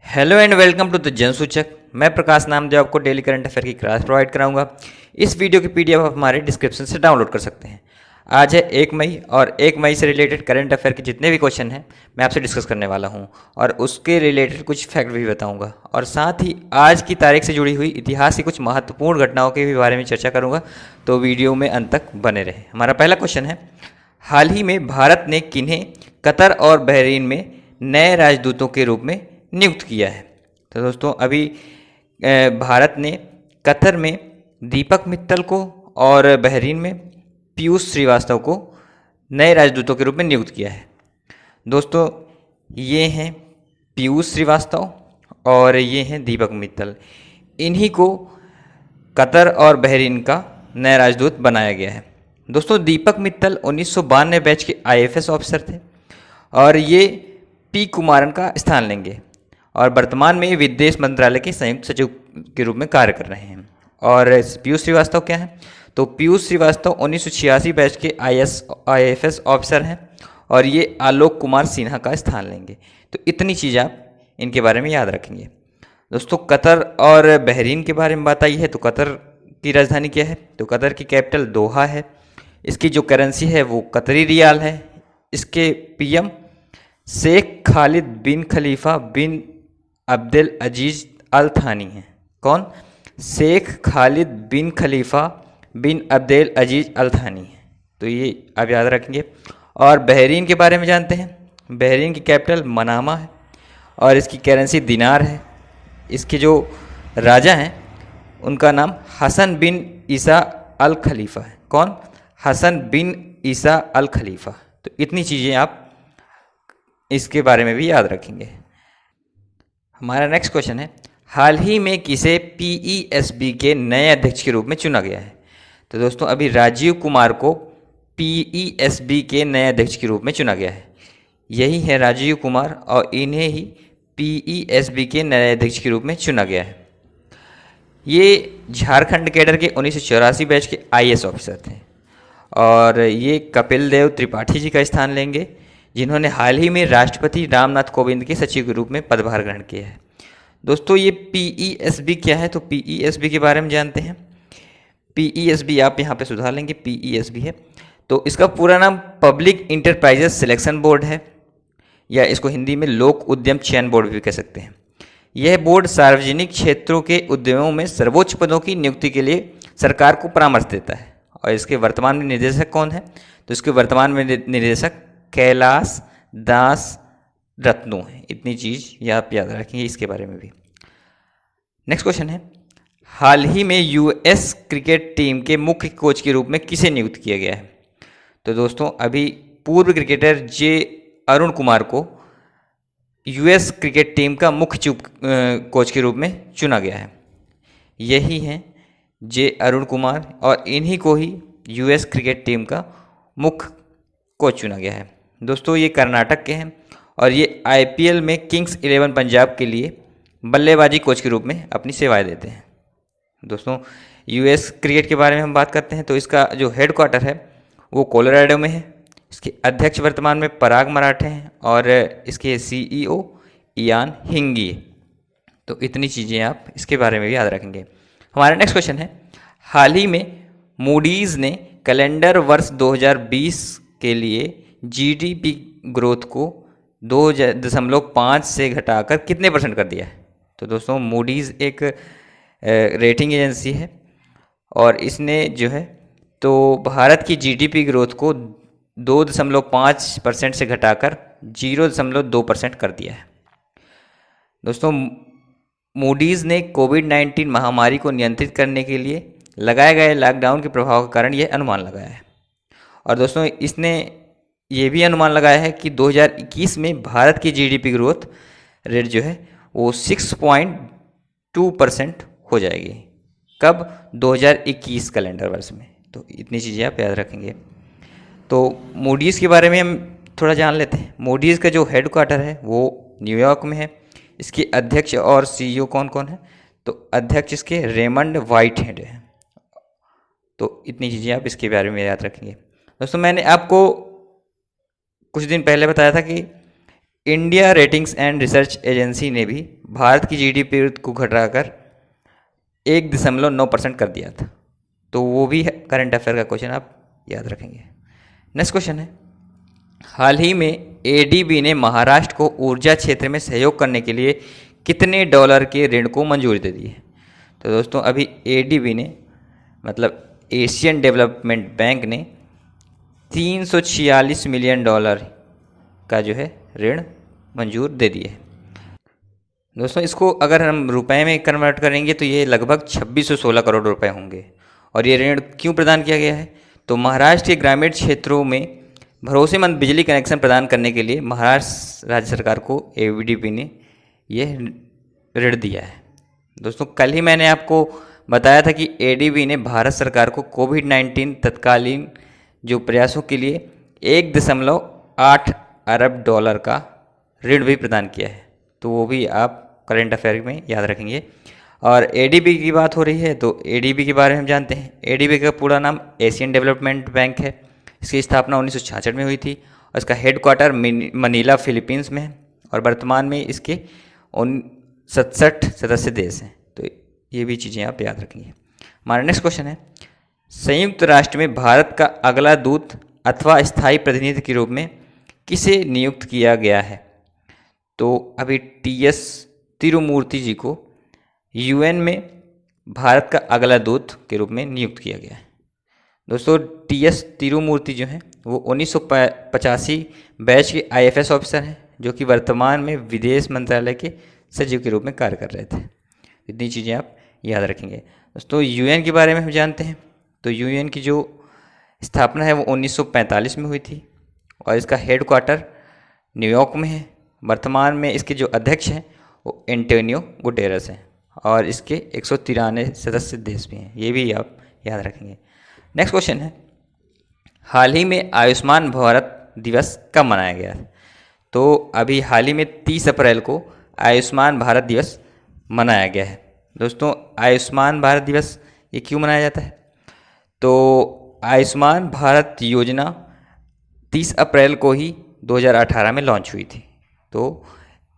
Hello and welcome to the Jan Suchak. मैं प्रकाश नामदेव आपको daily current affair की क्लास प्रोवाइड कराऊंगा। इस वीडियो की पीडीएफ आप हमारे डिस्क्रिप्शन से डाउनलोड कर सकते हैं। आज है 1 मई और 1 मई से रिलेटेड करंट अफेयर के जितने भी क्वेश्चन हैं मैं आपसे डिस्कस करने वाला हूं और उसके रिलेटेड कुछ फैक्ट भी बताऊंगा और साथ ही आज की तारीख से जुड़ी हुई इतिहास की कुछ महत्वपूर्ण घटनाओं के भी बारे में चर्चा करूँगा। तो वीडियो में अंत तक बने रहे। हमारा पहला क्वेश्चन है, हाल ही में भारत ने किन्हें कतर और बहरीन में नए राजदूतों के रूप में नियुक्त किया है? तो दोस्तों अभी भारत ने कतर में दीपक मित्तल को और बहरीन में पीयूष श्रीवास्तव को नए राजदूतों के रूप में नियुक्त किया है। दोस्तों ये हैं पीयूष श्रीवास्तव और ये हैं दीपक मित्तल। इन्हीं को कतर और बहरीन का नया राजदूत बनाया गया है। दोस्तों दीपक मित्तल 1992 बैच के आईएफएस ऑफिसर थे और ये पी कुमारन का स्थान लेंगे और वर्तमान में ये विदेश मंत्रालय के संयुक्त सचिव के रूप में कार्य कर रहे हैं। और पीयूष श्रीवास्तव क्या हैं? तो पीयूष श्रीवास्तव 1986 बैच के आईएफएस ऑफिसर हैं और ये आलोक कुमार सिन्हा का स्थान लेंगे। तो इतनी चीज़ आप इनके बारे में याद रखेंगे। दोस्तों कतर और बहरीन के बारे में बात आई है तो कतर की राजधानी क्या है? तो कतर की कैपिटल दोहा है। इसकी जो करेंसी है वो कतरी रियाल है। इसके पीएम शेख खालिद बिन खलीफा बिन अब्दुल अजीज अल थानी हैं। कौन? शेख खालिद बिन खलीफा बिन अब्दुल अजीज अल थानी हैं। तो ये आप याद रखेंगे। और बहरीन के बारे में जानते हैं। बहरीन की कैपिटल मनामा है और इसकी करेंसी दिनार है। इसके जो राजा हैं उनका नाम हसन बिन ईसा अल खलीफा है। कौन? हसन बिन ईसा अल खलीफा। तो इतनी चीज़ें आप इसके बारे में भी याद रखेंगे। हमारा नेक्स्ट क्वेश्चन है, हाल ही में किसे पीईएसबी के नए अध्यक्ष के रूप में चुना गया है? तो दोस्तों अभी राजीव कुमार को पीईएसबी के नए अध्यक्ष के रूप में चुना गया है। यही है राजीव कुमार और इन्हें ही पीईएसबी के नए अध्यक्ष के रूप में चुना गया है। ये झारखंड कैडर के 1984 बैच के आईएएस ऑफिसर थे और ये कपिल देव त्रिपाठी जी का स्थान लेंगे, जिन्होंने हाल ही में राष्ट्रपति रामनाथ कोविंद के सचिव के रूप में पदभार ग्रहण किया है। दोस्तों ये पीईएसबी क्या है? तो पीईएसबी के बारे में जानते हैं। पीईएसबी आप यहाँ पे सुधार लेंगे, पीईएसबी है। तो इसका पूरा नाम पब्लिक इंटरप्राइजेस सिलेक्शन बोर्ड है या इसको हिंदी में लोक उद्यम चयन बोर्ड भी कह सकते हैं। यह बोर्ड सार्वजनिक क्षेत्रों के उद्यमों में सर्वोच्च पदों की नियुक्ति के लिए सरकार को परामर्श देता है। और इसके वर्तमान में निदेशक कौन है? तो इसके वर्तमान में निदेशक कैलाश दास रत्नू है। इतनी चीज़ ये आप याद रखेंगे इसके बारे में भी। नेक्स्ट क्वेश्चन है, हाल ही में यूएस क्रिकेट टीम के मुख्य कोच के रूप में किसे नियुक्त किया गया है? तो दोस्तों अभी पूर्व क्रिकेटर जे अरुण कुमार को यूएस क्रिकेट टीम का मुख्य कोच के रूप में चुना गया है। यही हैं जे अरुण कुमार और इन्हीं को ही यूएस क्रिकेट टीम का मुख्य कोच चुना गया है। दोस्तों ये कर्नाटक के हैं और ये आईपीएल में किंग्स 11 पंजाब के लिए बल्लेबाजी कोच के रूप में अपनी सेवाएं देते हैं। दोस्तों यूएस क्रिकेट के बारे में हम बात करते हैं तो इसका जो हेडक्वार्टर है वो कोलोराडो में है। इसके अध्यक्ष वर्तमान में पराग मराठे हैं और इसके सीईओ इयान हिंगी। तो इतनी चीज़ें आप इसके बारे में भी याद रखेंगे। हमारा नेक्स्ट क्वेश्चन है, हाल ही में मूडीज़ ने कैलेंडर वर्ष 2020 के लिए जीडीपी ग्रोथ को 2.5 से घटाकर कितने % कर दिया है? तो दोस्तों मूडीज़ एक रेटिंग एजेंसी है और इसने जो है तो भारत की जीडीपी ग्रोथ को 2.5% से घटाकर 0.2% कर दिया है। दोस्तों मूडीज़ ने कोविड-19 महामारी को नियंत्रित करने के लिए लगाए गए लॉकडाउन के प्रभाव के कारण यह अनुमान लगाया है। और दोस्तों इसने ये भी अनुमान लगाया है कि 2021 में भारत की जीडीपी ग्रोथ रेट जो है वो 6.2% हो जाएगी। कब? 2021 कैलेंडर वर्ष में। तो इतनी चीज़ें आप याद रखेंगे। तो मूडीज़ के बारे में हम थोड़ा जान लेते हैं। मूडीज़ का जो हेडक्वार्टर है वो न्यूयॉर्क में है। इसके अध्यक्ष और सीईओ कौन कौन है? तो अध्यक्ष इसके रेमंड वाइट हेड है। तो इतनी चीज़ें आप इसके बारे में याद रखेंगे। दोस्तों मैंने आपको कुछ दिन पहले बताया था कि India ratings and research agency ने भी भारत की जीडीपी को घटाकर 1.9% कर दिया था। तो वो भी करंट अफेयर का क्वेश्चन आप याद रखेंगे। नेक्स्ट क्वेश्चन है, हाल ही में एडीबी ने महाराष्ट्र को ऊर्जा क्षेत्र में सहयोग करने के लिए कितने डॉलर के ऋण को मंजूरी दे दी है? तो दोस्तों अभी एडीबी ने मतलब एशियन डेवलपमेंट बैंक ने 346 मिलियन डॉलर का जो है ऋण मंजूर दे दिए है। दोस्तों इसको अगर हम रुपए में कन्वर्ट करेंगे तो ये लगभग 2616 करोड़ रुपए होंगे। और ये ऋण क्यों प्रदान किया गया है? तो महाराष्ट्र के ग्रामीण क्षेत्रों में भरोसेमंद बिजली कनेक्शन प्रदान करने के लिए महाराष्ट्र राज्य सरकार को एडीबी ने यह ऋण दिया है। दोस्तों कल ही मैंने आपको बताया था कि एडीबी ने भारत सरकार को कोविड-19 तत्कालीन जो प्रयासों के लिए 1.8 अरब डॉलर का ऋण भी प्रदान किया है। तो वो भी आप करंट अफेयर में याद रखेंगे। और एडीबी की बात हो रही है तो एडीबी के बारे में हम जानते हैं। एडीबी का पूरा नाम एशियन डेवलपमेंट बैंक है। इसकी स्थापना 1966 में हुई थी और इसका हेडक्वार्टर मनीला फिलीपींस में है और वर्तमान में इसके 67 सदस्य देश हैं। तो ये भी चीज़ें आप याद रखेंगे। हमारा नेक्स्ट क्वेश्चन है, संयुक्त राष्ट्र में भारत का अगला दूत अथवा स्थायी प्रतिनिधि के रूप में किसे नियुक्त किया गया है? तो अभी टीएस तिरुमूर्ति जी को यूएन में भारत का अगला दूत के रूप में नियुक्त किया गया है। दोस्तों टीएस तिरुमूर्ति जो हैं वो 1985 बैच के आईएफएस ऑफिसर हैं जो कि वर्तमान में विदेश मंत्रालय के सचिव के रूप में कार्य कर रहे थे। इतनी चीज़ें आप याद रखेंगे। दोस्तों यूएन के बारे में हम जानते हैं तो यूएन की जो स्थापना है वो 1945 में हुई थी और इसका हेडक्वार्टर न्यूयॉर्क में है। वर्तमान में इसके जो अध्यक्ष हैं वो एंटोनियो गुटेरस हैं और इसके 193 सदस्य देश भी हैं। ये भी आप याद रखेंगे। नेक्स्ट क्वेश्चन है, हाल ही में आयुष्मान भारत दिवस कब मनाया गया है? तो अभी हाल ही में 30 अप्रैल को आयुष्मान भारत दिवस मनाया गया है। दोस्तों आयुष्मान भारत दिवस ये क्यों मनाया जाता है? तो आयुष्मान भारत योजना 30 अप्रैल को ही 2018 में लॉन्च हुई थी। तो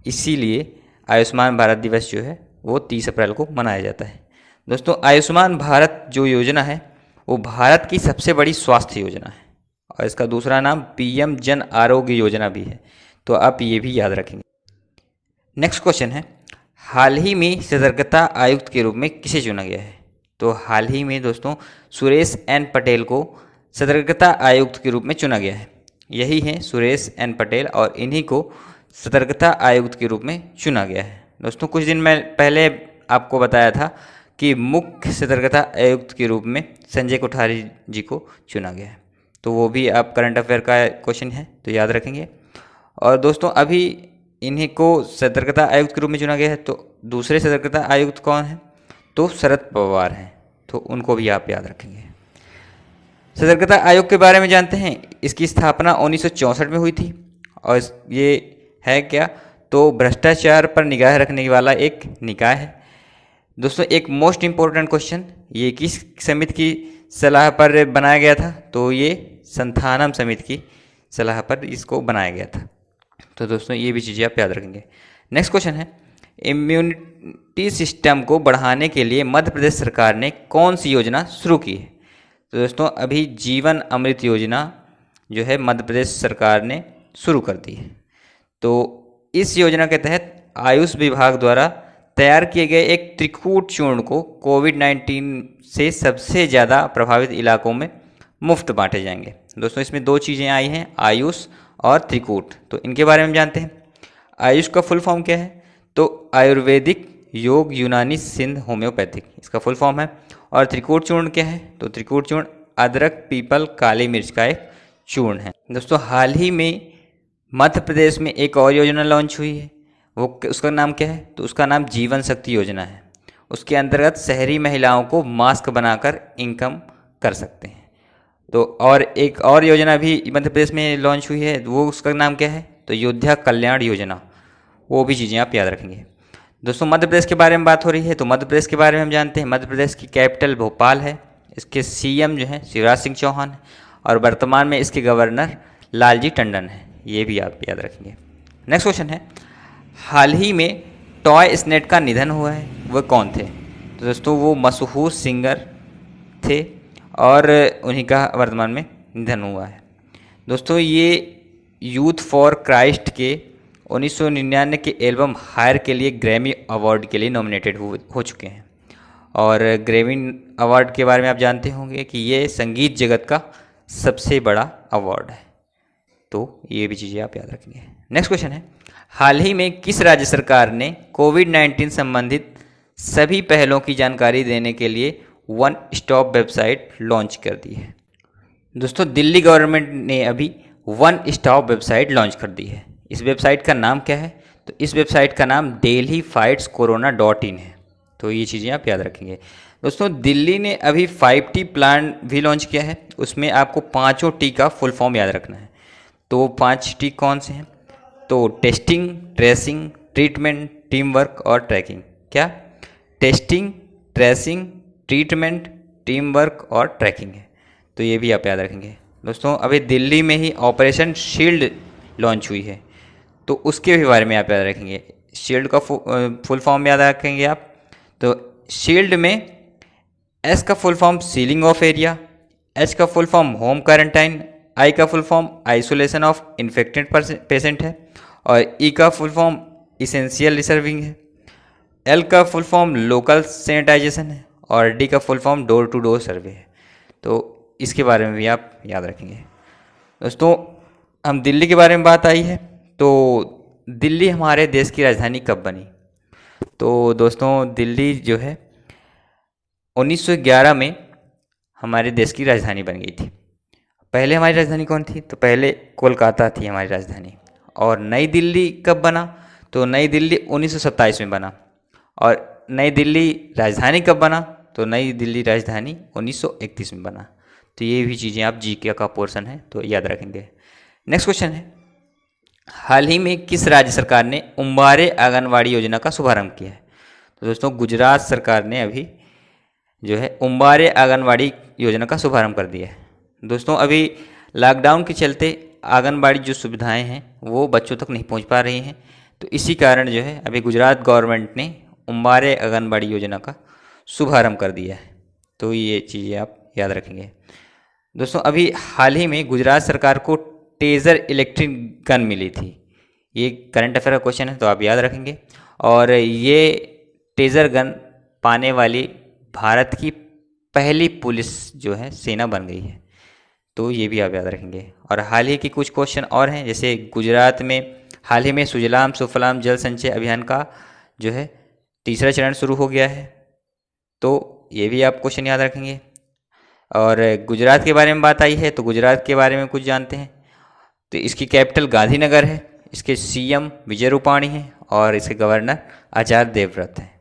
इसीलिए आयुष्मान भारत दिवस जो है वो 30 अप्रैल को मनाया जाता है। दोस्तों आयुष्मान भारत जो योजना है वो भारत की सबसे बड़ी स्वास्थ्य योजना है और इसका दूसरा नाम पीएम जन आरोग्य योजना भी है। तो आप ये भी याद रखेंगे। नेक्स्ट क्वेश्चन है, हाल ही में सतर्कता आयुक्त के रूप में किसे चुना गया है? तो हाल ही में दोस्तों सुरेश एन पटेल को सतर्कता आयुक्त के रूप में चुना गया है। यही हैं सुरेश एन पटेल और इन्हीं को सतर्कता आयुक्त के रूप में चुना गया है। दोस्तों कुछ दिन में पहले आपको बताया था कि मुख्य सतर्कता आयुक्त के रूप में संजय कोठारी जी को चुना गया है। तो वो भी आप करंट अफेयर का क्वेश्चन है तो याद रखेंगे। और दोस्तों अभी इन्हीं को सतर्कता आयुक्त के रूप में चुना गया है। तो दूसरे सतर्कता आयुक्त कौन है? तो शरद पवार हैं। तो उनको भी आप याद रखेंगे। सतर्कता आयोग के बारे में जानते हैं। इसकी स्थापना 1964 में हुई थी और ये है क्या? तो भ्रष्टाचार पर निगाह रखने वाला एक निकाय है। दोस्तों एक मोस्ट इम्पोर्टेंट क्वेश्चन, ये किस समिति की सलाह पर बनाया गया था? तो ये संथानम समिति की सलाह पर इसको बनाया गया था। तो दोस्तों ये भी चीज़ें आप याद रखेंगे। नेक्स्ट क्वेश्चन है, इम्यूनिटी सिस्टम को बढ़ाने के लिए मध्य प्रदेश सरकार ने कौन सी योजना शुरू की है? तो दोस्तों अभी जीवन अमृत योजना जो है मध्य प्रदेश सरकार ने शुरू कर दी है। तो इस योजना के तहत आयुष विभाग द्वारा तैयार किए गए एक त्रिकूट चूर्ण को कोविड-19 से सबसे ज़्यादा प्रभावित इलाकों में मुफ्त बांटे जाएंगे। दोस्तों इसमें दो चीज़ें आई हैं, आयुष और त्रिकूट। तो इनके बारे में जानते हैं। आयुष का फुल फॉर्म क्या है? तो आयुर्वेदिक, योग, यूनानी, सिंध, होम्योपैथिक इसका फुल फॉर्म है। और त्रिकूट चूर्ण क्या है? तो त्रिकूट चूर्ण अदरक, पीपल, काली मिर्च का एक चूर्ण है। दोस्तों हाल ही में मध्य प्रदेश में एक और योजना लॉन्च हुई है। वो उसका नाम क्या है? तो उसका नाम जीवन शक्ति योजना है। उसके अंतर्गत शहरी महिलाओं को मास्क बनाकर इनकम कर सकते हैं। तो और एक और योजना भी मध्य प्रदेश में लॉन्च हुई है, वो उसका नाम क्या है? तो योद्धा कल्याण योजना। वो भी चीज़ें आप याद रखेंगे। दोस्तों मध्य प्रदेश के बारे में बात हो रही है तो मध्य प्रदेश के बारे में हम जानते हैं। मध्य प्रदेश की कैपिटल भोपाल है। इसके सीएम जो हैं शिवराज सिंह चौहान और वर्तमान में इसके गवर्नर लालजी टंडन है। ये भी आप याद रखेंगे। नेक्स्ट क्वेश्चन है, हाल ही में टॉय स्नेट का निधन हुआ है, वह कौन थे? तो दोस्तों वो मशहूर सिंगर थे और उन्हीं का वर्तमान में निधन हुआ है। दोस्तों ये यूथ फॉर क्राइस्ट के 1999 के एल्बम हायर के लिए ग्रैमी अवार्ड के लिए नॉमिनेटेड हो चुके हैं। और ग्रैमी अवार्ड के बारे में आप जानते होंगे कि ये संगीत जगत का सबसे बड़ा अवार्ड है, तो ये भी चीज़ें आप याद रखेंगे। नेक्स्ट क्वेश्चन है, हाल ही में किस राज्य सरकार ने कोविड-19 संबंधित सभी पहलों की जानकारी देने के लिए वन स्टॉप वेबसाइट लॉन्च कर दी है? दोस्तों दिल्ली गवर्नमेंट ने अभी वन स्टॉप वेबसाइट लॉन्च कर दी है। इस वेबसाइट का नाम क्या है? तो इस वेबसाइट का नाम delhiFightsCorona.in है। तो ये चीज़ें आप याद रखेंगे। दोस्तों दिल्ली ने अभी 5T प्लान भी लॉन्च किया है, उसमें आपको 5 टी का फुल फॉर्म याद रखना है। तो 5 टी कौन से हैं? तो testing, tracing, treatment, team work और ट्रैकिंग। क्या? Testing, tracing, treatment, team work और ट्रैकिंग है। तो ये भी आप याद रखेंगे। दोस्तों अभी दिल्ली में ही ऑपरेशन शील्ड लॉन्च हुई है, तो उसके भी बारे में आप याद रखेंगे। शील्ड का फुल फॉर्म याद रखेंगे आप। तो शील्ड में एस का full form sealing of area, H का full form home quarantine, I का full form isolation of infected patient है और ई का फुल फॉर्म इसेंशियल रिजर्विंग है, एल का फुल फॉर्म लोकल सैनिटाइजेशन है और डी का full form door to door survey है। तो इसके बारे में भी आप याद रखेंगे। दोस्तों हम दिल्ली के बारे में बात आई है, तो दिल्ली हमारे देश की राजधानी कब बनी? तो दोस्तों दिल्ली जो है 1911 में हमारे देश की राजधानी बन गई थी। पहले हमारी राजधानी कौन थी? तो पहले कोलकाता थी हमारी राजधानी। और नई दिल्ली कब बना? तो नई दिल्ली 1927 में बना। और नई दिल्ली राजधानी कब बना? तो नई दिल्ली राजधानी 1931 में बना। तो ये भी चीज़ें आप जीके का पोर्शन है तो याद रखेंगे। नेक्स्ट क्वेश्चन है, हाल ही में किस राज्य सरकार ने उम्बारे आंगनवाड़ी योजना का शुभारंभ किया है? तो दोस्तों गुजरात सरकार ने अभी जो है उम्बारे आंगनवाड़ी योजना का शुभारंभ कर दिया है। दोस्तों अभी लॉकडाउन के चलते आंगनबाड़ी जो सुविधाएं हैं वो बच्चों तक नहीं पहुंच पा रही हैं, तो इसी कारण जो है अभी गुजरात गवर्नमेंट ने उम्बारे आंगनबाड़ी योजना का शुभारंभ कर दिया है। तो ये चीज़ें आप याद रखेंगे। दोस्तों अभी हाल ही में गुजरात सरकार को टेजर इलेक्ट्रिक गन मिली थी। ये करंट अफेयर का क्वेश्चन है तो आप याद रखेंगे। और ये टेजर गन पाने वाली भारत की पहली पुलिस जो है सेना बन गई है, तो ये भी आप याद रखेंगे। और हाल ही के कुछ क्वेश्चन और हैं, जैसे गुजरात में हाल ही में सुजलाम सुफलाम जल संचय अभियान का जो है 3रा चरण शुरू हो गया है, तो ये भी आप क्वेश्चन याद रखेंगे। और गुजरात के बारे में बात आई है तो गुजरात के बारे में कुछ जानते हैं। तो इसकी कैपिटल गांधीनगर है, इसके सीएम विजय रूपाणी हैं और इसके गवर्नर आचार्य देवव्रत हैं।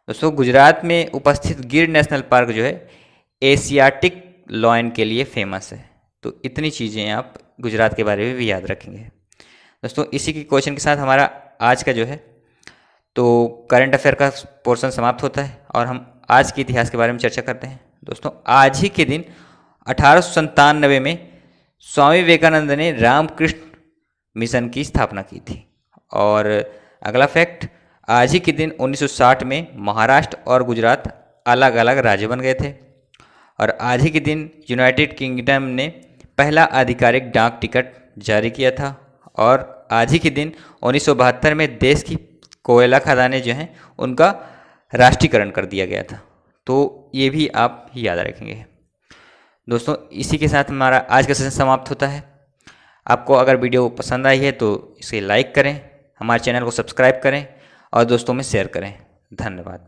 दोस्तों गुजरात में उपस्थित गिर नेशनल पार्क जो है एशियाटिक लॉयन के लिए फेमस है। तो इतनी चीज़ें आप गुजरात के बारे में भी याद रखेंगे। दोस्तों इसी के क्वेश्चन के साथ हमारा आज का जो है तो करंट अफेयर का पोर्शन समाप्त होता है और हम आज के इतिहास के बारे में चर्चा करते हैं। दोस्तों आज ही के दिन 1897 में स्वामी विवेकानंद ने रामकृष्ण मिशन की स्थापना की थी। और अगला फैक्ट, आज ही के दिन 1960 में महाराष्ट्र और गुजरात अलग अलग राज्य बन गए थे। और आज ही के दिन यूनाइटेड किंगडम ने पहला आधिकारिक डाक टिकट जारी किया था। और आज ही के दिन 1972 में देश की कोयला खदानें जो हैं उनका राष्ट्रीयकरण कर दिया गया था। तो ये भी आप याद रखेंगे। दोस्तों इसी के साथ हमारा आज का सेशन समाप्त होता है। आपको अगर वीडियो पसंद आई है तो इसे लाइक करें, हमारे चैनल को सब्सक्राइब करें और दोस्तों में शेयर करें। धन्यवाद।